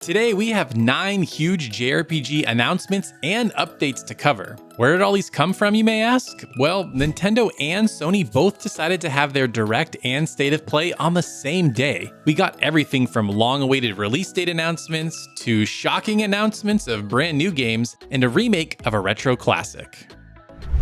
Today we have 9 huge JRPG announcements and updates to cover. Where did all these come from, you may ask? Well, Nintendo and Sony both decided to have their Direct and State of Play on the same day. We got everything from long-awaited release date announcements to shocking announcements of brand new games and a remake of a retro classic.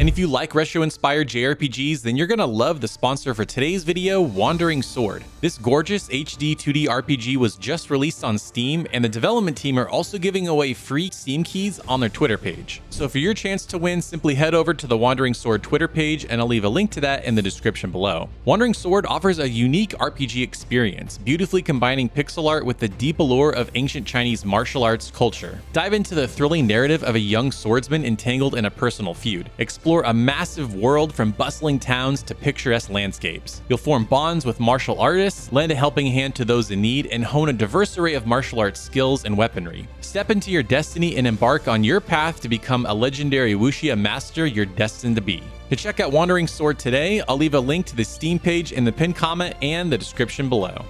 And if you like retro-inspired JRPGs, then you're gonna love the sponsor for today's video, Wandering Sword. This gorgeous HD 2D RPG was just released on Steam, and the development team are also giving away free Steam keys on their Twitter page. So for your chance to win, simply head over to the Wandering Sword Twitter page, and I'll leave a link to that in the description below. Wandering Sword offers a unique RPG experience, beautifully combining pixel art with the deep allure of ancient Chinese martial arts culture. Dive into the thrilling narrative of a young swordsman entangled in a personal feud. Explore a massive world from bustling towns to picturesque landscapes. You'll form bonds with martial artists, lend a helping hand to those in need, and hone a diverse array of martial arts skills and weaponry. Step into your destiny and embark on your path to become a legendary wuxia master you're destined to be. To check out Wandering Sword today, I'll leave a link to the Steam page in the pinned comment and the description below.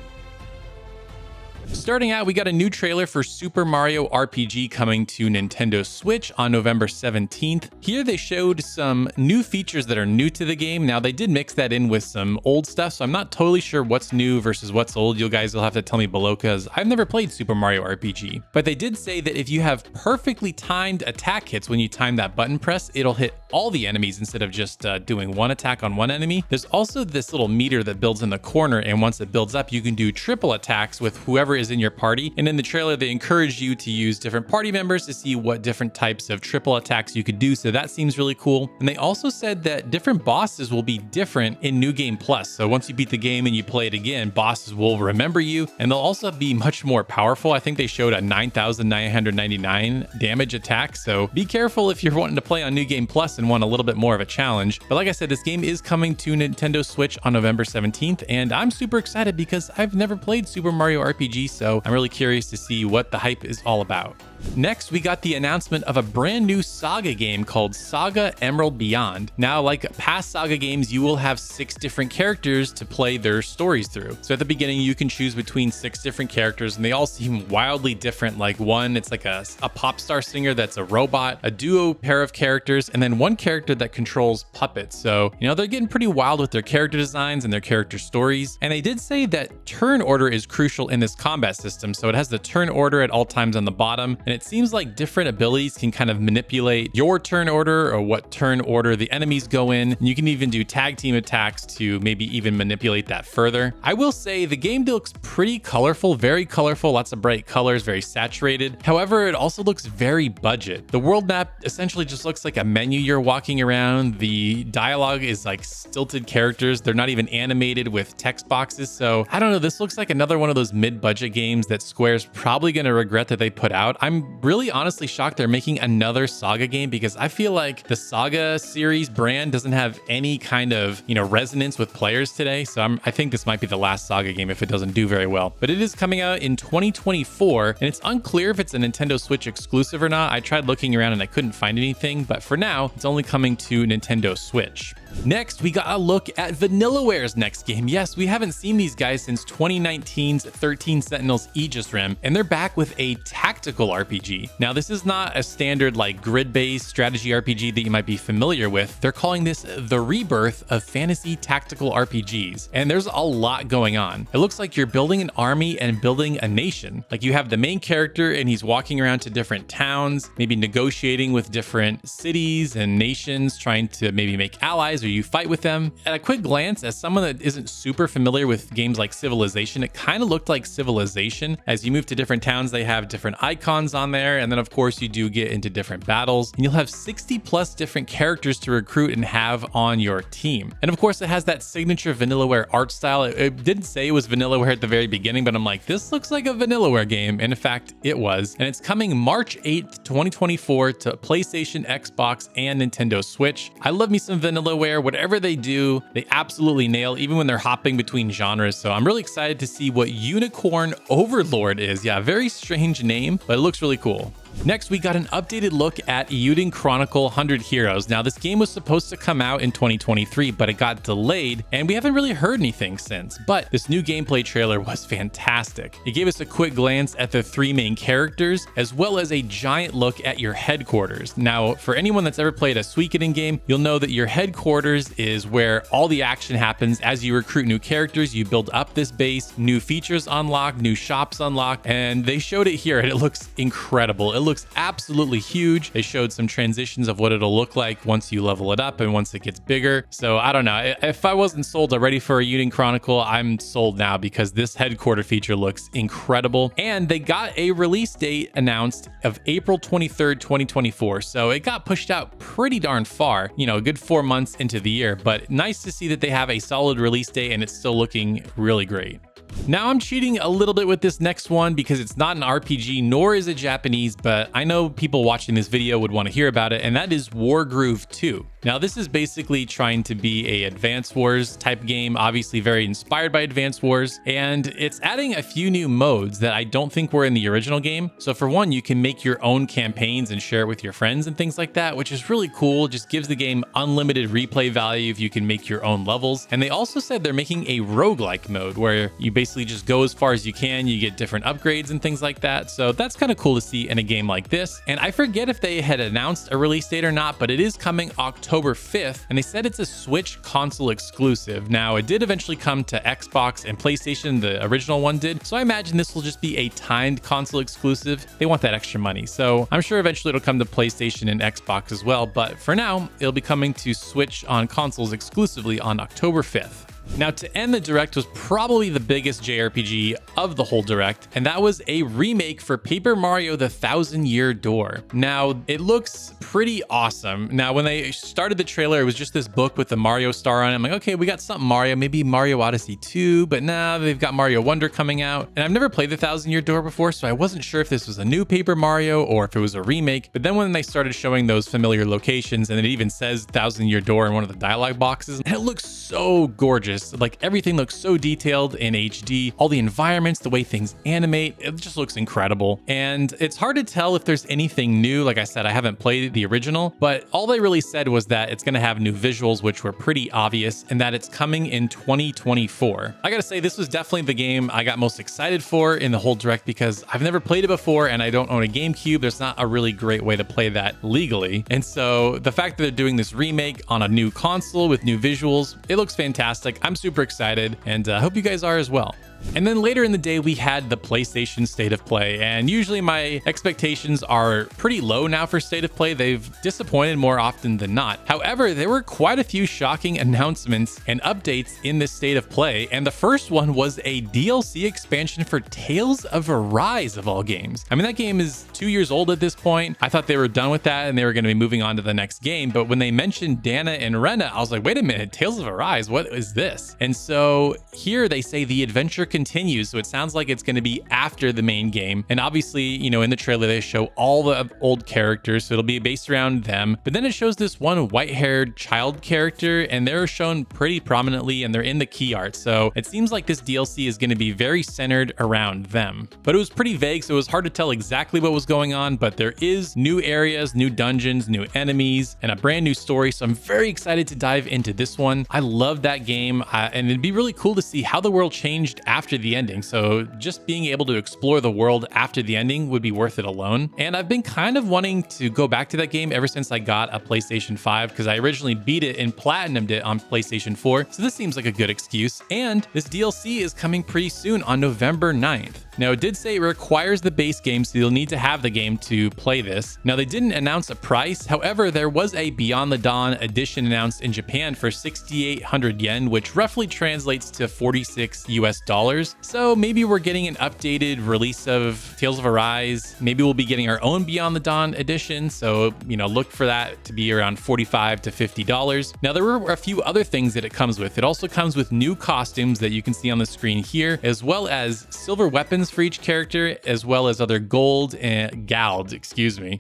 Starting out, we got a new trailer for Super Mario RPG coming to Nintendo Switch on November 17th. Here they showed some new features that are new to the game. Now they did mix that in with some old stuff, so I'm not totally sure what's new versus what's old. You guys will have to tell me below because I've never played Super Mario RPG. But they did say that if you have perfectly timed attack hits when you time that button press, it'll hit all the enemies instead of just doing one attack on one enemy. There's also this little meter that builds in the corner, and once it builds up, you can do triple attacks with whoever is in your party. And in the trailer, they encourage you to use different party members to see what different types of triple attacks you could do. So that seems really cool. And they also said that different bosses will be different in New Game Plus. So once you beat the game and you play it again, bosses will remember you, and they'll also be much more powerful. I think they showed a 9,999 damage attack. So be careful if you're wanting to play on New Game Plus and want a little bit more of a challenge. But like I said, this game is coming to Nintendo Switch on November 17th, and I'm super excited because I've never played Super Mario RPG, so I'm really curious to see what the hype is all about. Next, we got the announcement of a brand new Saga game called Saga Emerald Beyond. Now, like past Saga games, you will have 6 different characters to play their stories through. So at the beginning, you can choose between 6 different characters, and they all seem wildly different. Like one, it's like a pop star singer that's a robot, a duo pair of characters, and then one character that controls puppets. So, they're getting pretty wild with their character designs and their character stories. And they did say that turn order is crucial in this combat system. So it has the turn order at all times on the bottom, and it seems like different abilities can kind of manipulate your turn order or what turn order the enemies go in. And you can even do tag team attacks to maybe even manipulate that further. I will say the game looks pretty colorful, very colorful, lots of bright colors, very saturated. However, it also looks very budget. The world map essentially just looks like a menu you're walking around. The dialogue is like stilted characters. They're not even animated with text boxes. So I don't know, this looks like another one of those mid-budget games that Square's probably going to regret that they put out. I'm really honestly shocked they're making another Saga game because I feel like the Saga series brand doesn't have any kind of, resonance with players today. So I think this might be the last Saga game if it doesn't do very well. But it is coming out in 2024, and it's unclear if it's a Nintendo Switch exclusive or not. I tried looking around and I couldn't find anything, but for now, it's only coming to Nintendo Switch. Next, we got a look at Vanillaware's next game. Yes, we haven't seen these guys since 2019's 13 Sentinels Aegis Rim, and they're back with a tactical RPG. Now, this is not a standard like grid-based strategy RPG that you might be familiar with. They're calling this the rebirth of fantasy tactical RPGs, and there's a lot going on. It looks like you're building an army and building a nation. Like you have the main character and he's walking around to different towns, maybe negotiating with different cities and nations, trying to maybe make allies or you fight with them. At a quick glance, as someone that isn't super familiar with games like Civilization, it kind of looked like Civilization. As you move to different towns, they have different icons on there, and then of course you do get into different battles, and you'll have 60 plus different characters to recruit and have on your team. And of course it has that signature Vanillaware art style. It didn't say it was Vanillaware at the very beginning, but I'm like, this looks like a Vanillaware game, and in fact it was. And it's coming March 8th, 2024 to PlayStation, Xbox, and Nintendo Switch. I love me some Vanillaware. Whatever they do, they absolutely nail, even when they're hopping between genres. So I'm really excited to see what Unicorn Overlord is. Yeah, very strange name, but it looks really cool. Next, we got an updated look at Eiyuden Chronicle 100 Heroes. Now, this game was supposed to come out in 2023, but it got delayed, and we haven't really heard anything since. But this new gameplay trailer was fantastic. It gave us a quick glance at the 3 main characters, as well as a giant look at your headquarters. Now, for anyone that's ever played a Suikoden game, you'll know that your headquarters is where all the action happens. As you recruit new characters, you build up this base, new features unlock, new shops unlock, and they showed it here, and it looks incredible. It looks absolutely huge. They showed some transitions of what it'll look like once you level it up and once it gets bigger. So I don't know. If I wasn't sold already for a Eiyuden Chronicle, I'm sold now because this headquarter feature looks incredible. And they got a release date announced of April 23rd, 2024. So it got pushed out pretty darn far, you know, a good 4 months into the year, but nice to see that they have a solid release date and it's still looking really great. Now I'm cheating a little bit with this next one because it's not an RPG nor is it Japanese, but I know people watching this video would want to hear about it, and that is Wargroove 2. Now this is basically trying to be a Advance Wars type game, obviously very inspired by Advance Wars, and it's adding a few new modes that I don't think were in the original game. So for one, you can make your own campaigns and share it with your friends and things like that, which is really cool. It just gives the game unlimited replay value if you can make your own levels. And they also said they're making a roguelike mode where you basically just go as far as you can, you get different upgrades and things like that. So that's kind of cool to see in a game like this. And I forget if they had announced a release date or not, but it is coming October 5th, and they said it's a Switch console exclusive. Now, it did eventually come to Xbox and PlayStation, the original one did, so I imagine this will just be a timed console exclusive. They want that extra money, so I'm sure eventually it'll come to PlayStation and Xbox as well, but for now, it'll be coming to Switch on consoles exclusively on October 5th. Now, to end the Direct was probably the biggest JRPG of the whole Direct, and that was a remake for Paper Mario: The Thousand-Year Door. Now, it looks pretty awesome. Now, when they started the trailer, it was just this book with the Mario star on it. I'm like, okay, we got something Mario, maybe Mario Odyssey 2, but now they've got Mario Wonder coming out. And I've never played The Thousand-Year Door before, so I wasn't sure if this was a new Paper Mario or if it was a remake. But then when they started showing those familiar locations, and it even says Thousand-Year Door in one of the dialogue boxes, and it looks so gorgeous. Like everything looks so detailed in HD, all the environments, the way things animate, it just looks incredible. And it's hard to tell if there's anything new. Like I said, I haven't played the original, but all they really said was that it's going to have new visuals, which were pretty obvious, and that it's coming in 2024. I gotta say, this was definitely the game I got most excited for in the whole Direct because I've never played it before and I don't own a GameCube. There's not a really great way to play that legally. And so the fact that they're doing this remake on a new console with new visuals, it looks fantastic. I'm super excited, and I hope you guys are as well. And then later in the day, we had the PlayStation State of Play, and usually my expectations are pretty low now for State of Play. They've disappointed more often than not. However, there were quite a few shocking announcements and updates in this State of Play, and the first one was a DLC expansion for Tales of Arise of all games. I mean, that game is 2 years old at this point. I thought they were done with that and they were going to be moving on to the next game, but when they mentioned Dana and Rena, I was like, wait a minute, Tales of Arise, what is this? And so here they say the adventure continues, so it sounds like it's going to be after the main game. And obviously, you know, in the trailer they show all the old characters, so it'll be based around them, but then it shows this one white-haired child character, and they're shown pretty prominently and they're in the key art, so it seems like this DLC is going to be very centered around them. But it was pretty vague, so it was hard to tell exactly what was going on, but there is new areas, new dungeons, new enemies, and a brand new story, so I'm very excited to dive into this one. I love that game, and it'd be really cool to see how the world changed after the ending. So just being able to explore the world after the ending would be worth it alone. And I've been kind of wanting to go back to that game ever since I got a PlayStation 5, because I originally beat it and platinumed it on PlayStation 4. So this seems like a good excuse. And this DLC is coming pretty soon on November 9th. Now, it did say it requires the base game, so you'll need to have the game to play this. Now, they didn't announce a price. However, there was a Beyond the Dawn edition announced in Japan for 6,800 yen, which roughly translates to 46 US dollars. So maybe we're getting an updated release of Tales of Arise. Maybe we'll be getting our own Beyond the Dawn edition. So, you know, look for that to be around $45 to $50. Now, there were a few other things that it comes with. It also comes with new costumes that you can see on the screen here, as well as silver weapons for each character, as well as other gold and gald,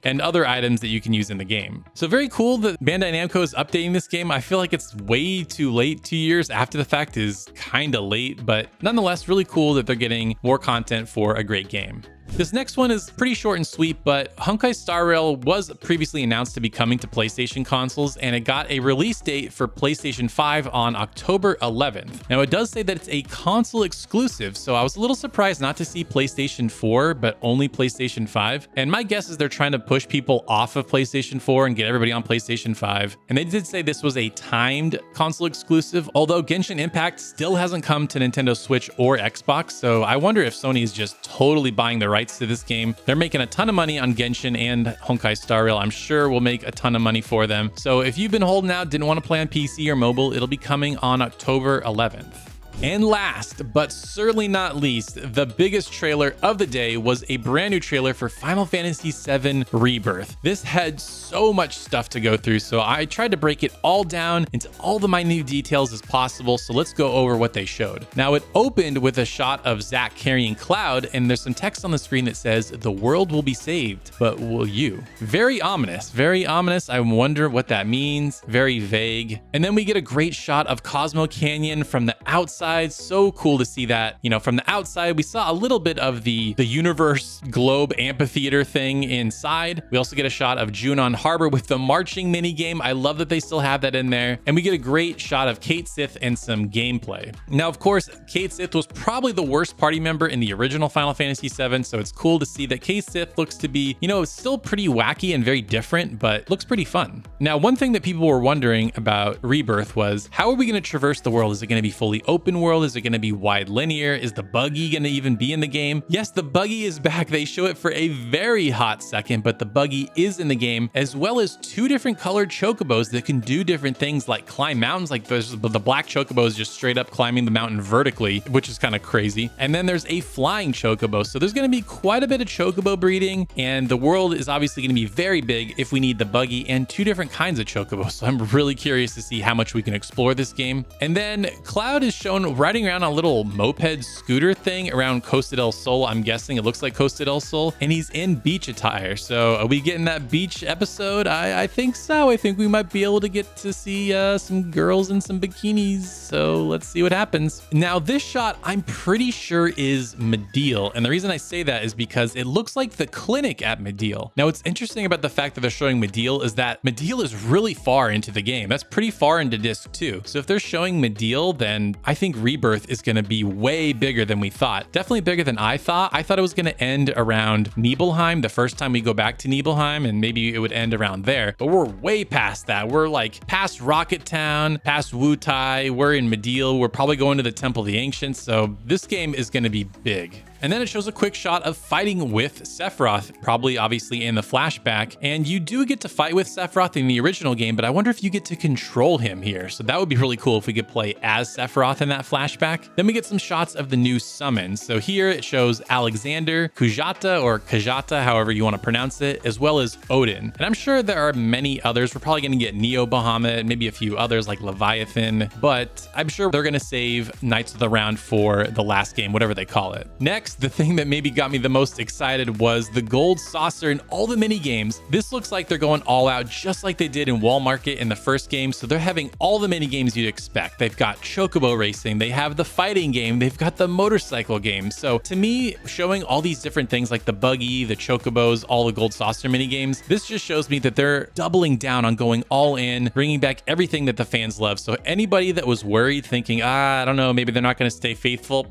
and other items that you can use in the game. So very cool that Bandai Namco is updating this game. I feel like it's way too late. 2 years after the fact is kind of late, but nonetheless, really cool that they're getting more content for a great game. This next one is pretty short and sweet, but Honkai Star Rail was previously announced to be coming to PlayStation consoles, and it got a release date for PlayStation 5 on October 11th. Now, it does say that it's a console exclusive, so I was a little surprised not to see PlayStation 4, but only PlayStation 5. And my guess is they're trying to push people off of PlayStation 4 and get everybody on PlayStation 5. And they did say this was a timed console exclusive, although Genshin Impact still hasn't come to Nintendo Switch or Xbox, so I wonder if Sony is just totally buying the rights to this game. They're making a ton of money on Genshin and Honkai Star Rail. I'm sure we'll make a ton of money for them. So if you've been holding out, didn't want to play on PC or mobile, it'll be coming on October 11th. And last, but certainly not least, the biggest trailer of the day was a brand new trailer for Final Fantasy VII Rebirth. This had so much stuff to go through, so I tried to break it all down into all the minute details as possible, so let's go over what they showed. Now, it opened with a shot of Zack carrying Cloud, and there's some text on the screen that says, "The world will be saved, but will you?" Very ominous, very ominous. I wonder what that means. Very vague. And then we get a great shot of Cosmo Canyon from the outside. So cool to see that, from the outside. We saw a little bit of the universe globe amphitheater thing inside. We also get a shot of Junon Harbor with the marching mini game. I love that they still have that in there. And we get a great shot of Cait Sith and some gameplay. Now, of course, Cait Sith was probably the worst party member in the original Final Fantasy VII, so it's cool to see that Cait Sith looks to be, still pretty wacky and very different, but looks pretty fun. Now, one thing that people were wondering about Rebirth was, how are we going to traverse the world? Is it going to be fully open world? Is it going to be wide linear? Is the buggy going to even be in the game? Yes, the buggy is back. They show it for a very hot second, but the buggy is in the game, as well as 2 different colored chocobos that can do different things like climb mountains. Like the black chocobo is just straight up climbing the mountain vertically, which is kind of crazy. And then there's a flying chocobo. So there's going to be quite a bit of chocobo breeding, and the world is obviously going to be very big if we need the buggy and 2 different kinds of chocobos. So I'm really curious to see how much we can explore this game. And then Cloud is shown riding around on a little moped scooter thing around Costa del Sol. I'm guessing it looks like Costa del Sol, and he's in beach attire. So are we getting that beach episode? I think so. I think we might be able to get to see some girls in some bikinis. So let's see what happens. Now, this shot I'm pretty sure is Mideel, and the reason I say that is because it looks like the clinic at Mideel. Now, what's interesting about the fact that they're showing Mideel is that Mideel is really far into the game. That's pretty far into disc 2. So if they're showing Mideel, then I think Rebirth is going to be way bigger than we thought. Definitely bigger than I thought. I thought it was going to end around Nibelheim the first time we go back to Nibelheim, and maybe it would end around there. But we're way past that. We're like past Rocket Town, past Wutai. We're in Mideel. We're probably going to the Temple of the Ancients. So this game is going to be big. And then it shows a quick shot of fighting with Sephiroth, probably obviously in the flashback. And you do get to fight with Sephiroth in the original game, but I wonder if you get to control him here. So that would be really cool if we could play as Sephiroth in that flashback. Then we get some shots of the new summons. So here it shows Alexander, Kujata or Kajata, however you want to pronounce it, as well as Odin. And I'm sure there are many others. We're probably going to get Neo Bahamut, maybe a few others like Leviathan, but I'm sure they're going to save Knights of the Round for the last game, whatever they call it. Next, the thing that maybe got me the most excited was the gold saucer in all the mini games. This looks like they're going all out just like they did in Wall Market in the first game. So they're having all the mini games you'd expect. They've got chocobo racing, they have the fighting game, they've got the motorcycle game. So to me, showing all these different things like the buggy, the chocobos, all the gold saucer mini games, this just shows me that they're doubling down on going all in, bringing back everything that the fans love. So anybody that was worried thinking, I don't know, maybe they're not going to stay faithful,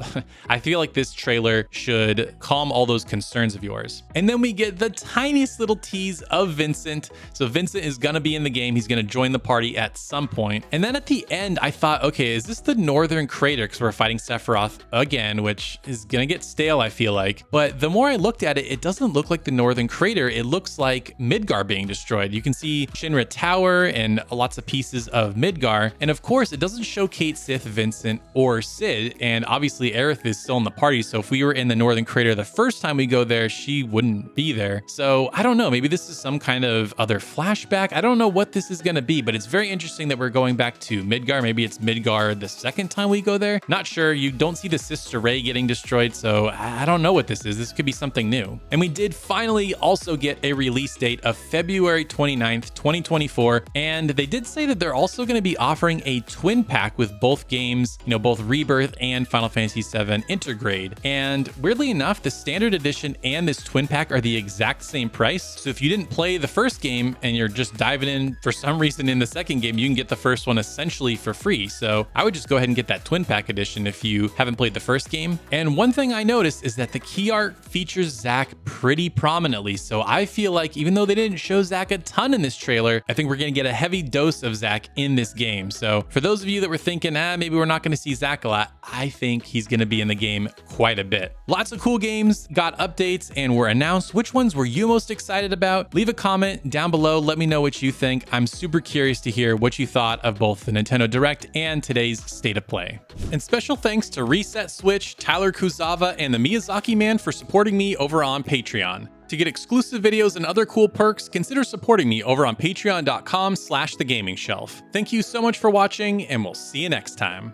I feel like this trailer should calm all those concerns of yours. And then we get the tiniest little tease of Vincent. So Vincent is gonna be in the game. He's gonna join the party at some point. And then at the end, I thought, okay, is this the Northern Crater? Because we're fighting Sephiroth again, which is gonna get stale, I feel like. But the more I looked at it, it doesn't look like the Northern Crater. It looks like Midgar being destroyed. You can see Shinra Tower and lots of pieces of Midgar. And of course, it doesn't show Cait Sith, Vincent, or Cid. And obviously, Aerith is still in the party. So if we were in the Northern Crater the first time we go there, she wouldn't be there. So I don't know, maybe this is some kind of other flashback. I don't know what this is gonna be, but it's very interesting that we're going back to Midgar. Maybe it's Midgar the second time we go there. Not sure. You don't see the Sister Ray getting destroyed, so I don't know what this is. This could be something new. And we did finally also get a release date of February 29th, 2024. And they did say that they're also gonna be offering a twin pack with both games, both Rebirth and Final Fantasy VII Intergrade. And And weirdly enough, the standard edition and this twin pack are the exact same price. So if you didn't play the first game and you're just diving in for some reason in the second game, you can get the first one essentially for free. So I would just go ahead and get that twin pack edition if you haven't played the first game. And one thing I noticed is that the key art features Zack pretty prominently. So I feel like even though they didn't show Zack a ton in this trailer, I think we're going to get a heavy dose of Zack in this game. So for those of you that were thinking, maybe we're not going to see Zack a lot, I think he's going to be in the game quite a bit. Lots of cool games got updates and were announced. Which ones were you most excited about? Leave a comment down below. Let me know what you think. I'm super curious to hear what you thought of both the Nintendo Direct and today's State of Play. And special thanks to Reset Switch, Tyler Kuzawa, and the Miyazaki Man for supporting me over on Patreon. To get exclusive videos and other cool perks, consider supporting me over on patreon.com/thegaming shelf. Thank you so much for watching, and we'll see you next time.